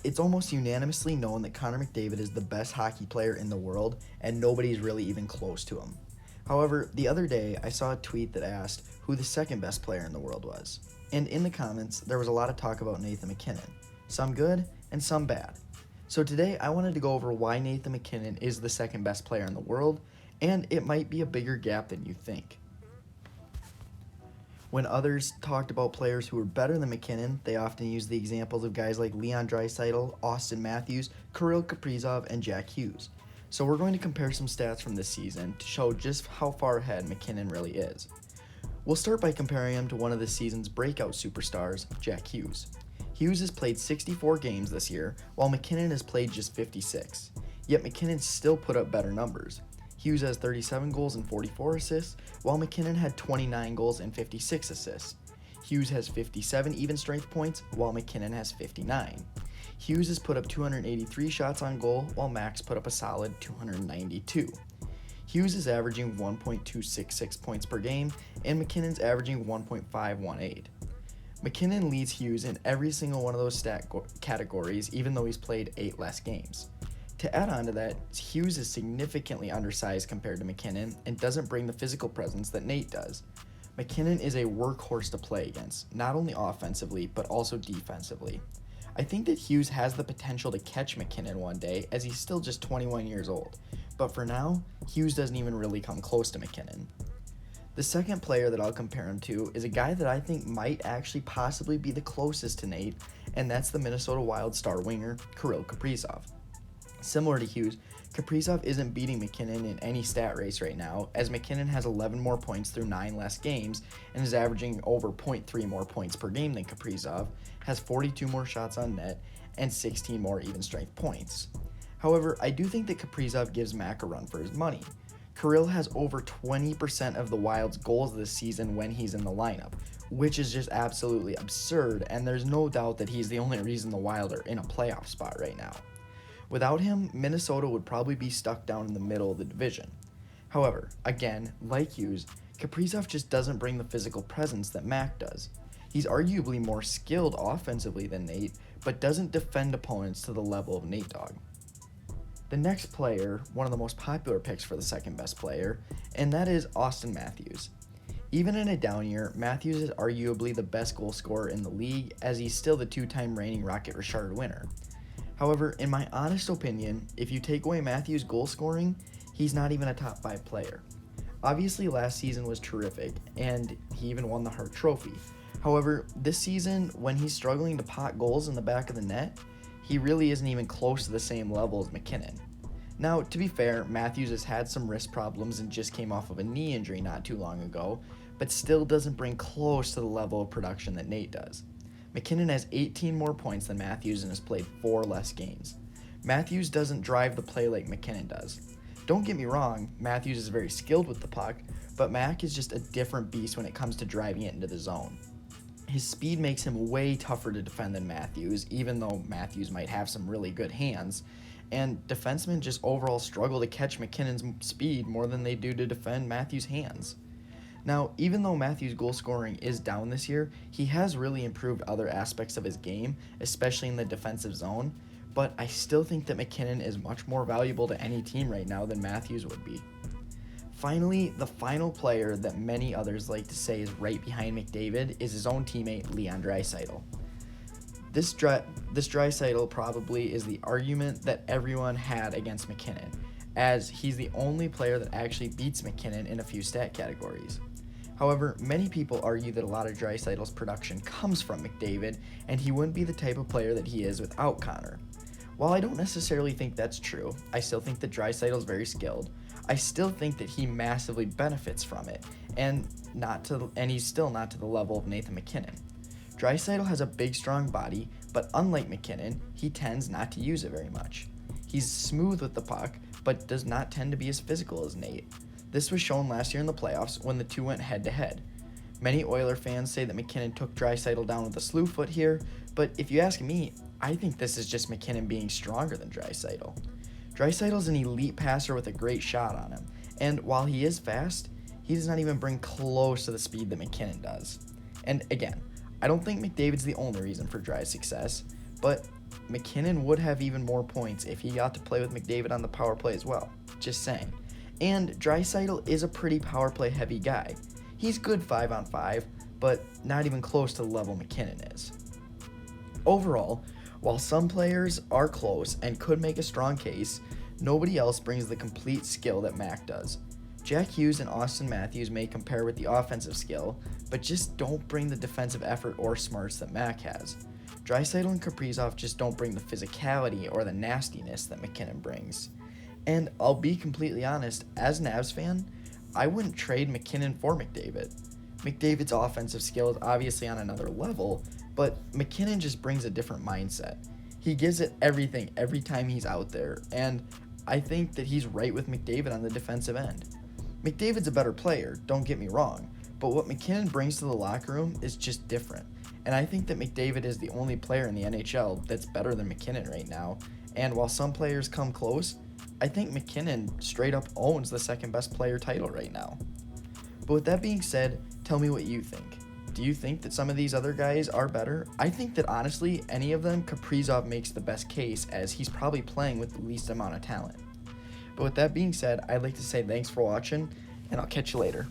It's almost unanimously known that Connor McDavid is the best hockey player in the world, and nobody's really even close to him. However, the other day I saw a tweet that asked who the second best player in the world was. And in the comments, there was a lot of talk about Nathan MacKinnon. Some good and some bad. So today I wanted to go over why Nathan MacKinnon is the second best player in the world, and it might be a bigger gap than you think. When others talked about players who were better than MacKinnon, they often used the examples of guys like Leon Draisaitl, Auston Matthews, Kirill Kaprizov, and Jack Hughes. So we're going to compare some stats from this season to show just how far ahead MacKinnon really is. We'll start by comparing him to one of this season's breakout superstars, Jack Hughes. Hughes has played 64 games this year, while MacKinnon has played just 56. Yet MacKinnon still put up better numbers. Hughes has 37 goals and 44 assists, while MacKinnon had 29 goals and 56 assists. Hughes has 57 even strength points, while MacKinnon has 59. Hughes has put up 283 shots on goal, while Max put up a solid 292. Hughes is averaging 1.266 points per game, and MacKinnon's averaging 1.518. MacKinnon leads Hughes in every single one of those stat categories, even though he's played 8 less games. To add on to that, Hughes is significantly undersized compared to MacKinnon and doesn't bring the physical presence that Nate does. MacKinnon is a workhorse to play against, not only offensively, but also defensively. I think that Hughes has the potential to catch MacKinnon one day, as he's still just 21 years old. But for now, Hughes doesn't even really come close to MacKinnon. The second player that I'll compare him to is a guy that I think might actually possibly be the closest to Nate, and that's the Minnesota Wild star winger, Kirill Kaprizov. Similar to Hughes, Kaprizov isn't beating MacKinnon in any stat race right now, as MacKinnon has 11 more points through 9 less games and is averaging over 0.3 more points per game than Kaprizov, has 42 more shots on net, and 16 more even strength points. However, I do think that Kaprizov gives Mac a run for his money. Kirill has over 20% of the Wild's goals this season when he's in the lineup, which is just absolutely absurd, and there's no doubt that he's the only reason the Wild are in a playoff spot right now. Without him, Minnesota would probably be stuck down in the middle of the division. However, again, like Hughes, Kaprizov just doesn't bring the physical presence that Mac does. He's arguably more skilled offensively than Nate, but doesn't defend opponents to the level of Nate Dogg. The next player, one of the most popular picks for the second best player, and that is Auston Matthews. Even in a down year, Matthews is arguably the best goal scorer in the league, as he's still the 2-time reigning Rocket Richard winner. However, in my honest opinion, if you take away Matthews' goal scoring, he's not even a top 5 player. Obviously, last season was terrific, and he even won the Hart Trophy. However, this season, when he's struggling to pot goals in the back of the net, he really isn't even close to the same level as MacKinnon. Now, to be fair, Matthews has had some wrist problems and just came off of a knee injury not too long ago, but still doesn't bring close to the level of production that Nate does. MacKinnon has 18 more points than Matthews and has played 4 less games. Matthews doesn't drive the play like MacKinnon does. Don't get me wrong, Matthews is very skilled with the puck, but Mac is just a different beast when it comes to driving it into the zone. His speed makes him way tougher to defend than Matthews, even though Matthews might have some really good hands, and defensemen just overall struggle to catch MacKinnon's speed more than they do to defend Matthews' hands. Now, even though Matthews' goal scoring is down this year, he has really improved other aspects of his game, especially in the defensive zone, but I still think that MacKinnon is much more valuable to any team right now than Matthews would be. Finally, the final player that many others like to say is right behind McDavid is his own teammate, Leon Draisaitl. This Draisaitl probably is the argument that everyone had against MacKinnon, as he's the only player that actually beats MacKinnon in a few stat categories. However, many people argue that a lot of Draisaitl's production comes from McDavid, and he wouldn't be the type of player that he is without Connor. While I don't necessarily think that's true, I still think that Draisaitl's very skilled. I still think that he massively benefits from it, and he's still not to the level of Nathan MacKinnon. Draisaitl has a big, strong body, but unlike MacKinnon, he tends not to use it very much. He's smooth with the puck, but does not tend to be as physical as Nate. This was shown last year in the playoffs when the two went head-to-head. Many Oiler fans say that MacKinnon took Draisaitl down with a slew foot here, but if you ask me, I think this is just MacKinnon being stronger than Draisaitl. Draisaitl's an elite passer with a great shot on him, and while he is fast, he does not even bring close to the speed that MacKinnon does. And again, I don't think McDavid's the only reason for Drai's success, but MacKinnon would have even more points if he got to play with McDavid on the power play as well. Just saying. And Draisaitl is a pretty power play heavy guy. He's good 5-on-5, but not even close to the level MacKinnon is. Overall, while some players are close and could make a strong case, nobody else brings the complete skill that Mac does. Jack Hughes and Auston Matthews may compare with the offensive skill, but just don't bring the defensive effort or smarts that Mac has. Draisaitl and Kaprizov just don't bring the physicality or the nastiness that MacKinnon brings. And I'll be completely honest, as an Avs fan, I wouldn't trade MacKinnon for McDavid. McDavid's offensive skill is obviously on another level, but MacKinnon just brings a different mindset. He gives it everything every time he's out there, and I think that he's right with McDavid on the defensive end. McDavid's a better player, don't get me wrong, but what MacKinnon brings to the locker room is just different. And I think that McDavid is the only player in the NHL that's better than MacKinnon right now. And while some players come close, I think MacKinnon straight up owns the second best player title right now. But with that being said, tell me what you think. Do you think that some of these other guys are better? I think that honestly, any of them, Kaprizov makes the best case as he's probably playing with the least amount of talent. But with that being said, I'd like to say thanks for watching, and I'll catch you later.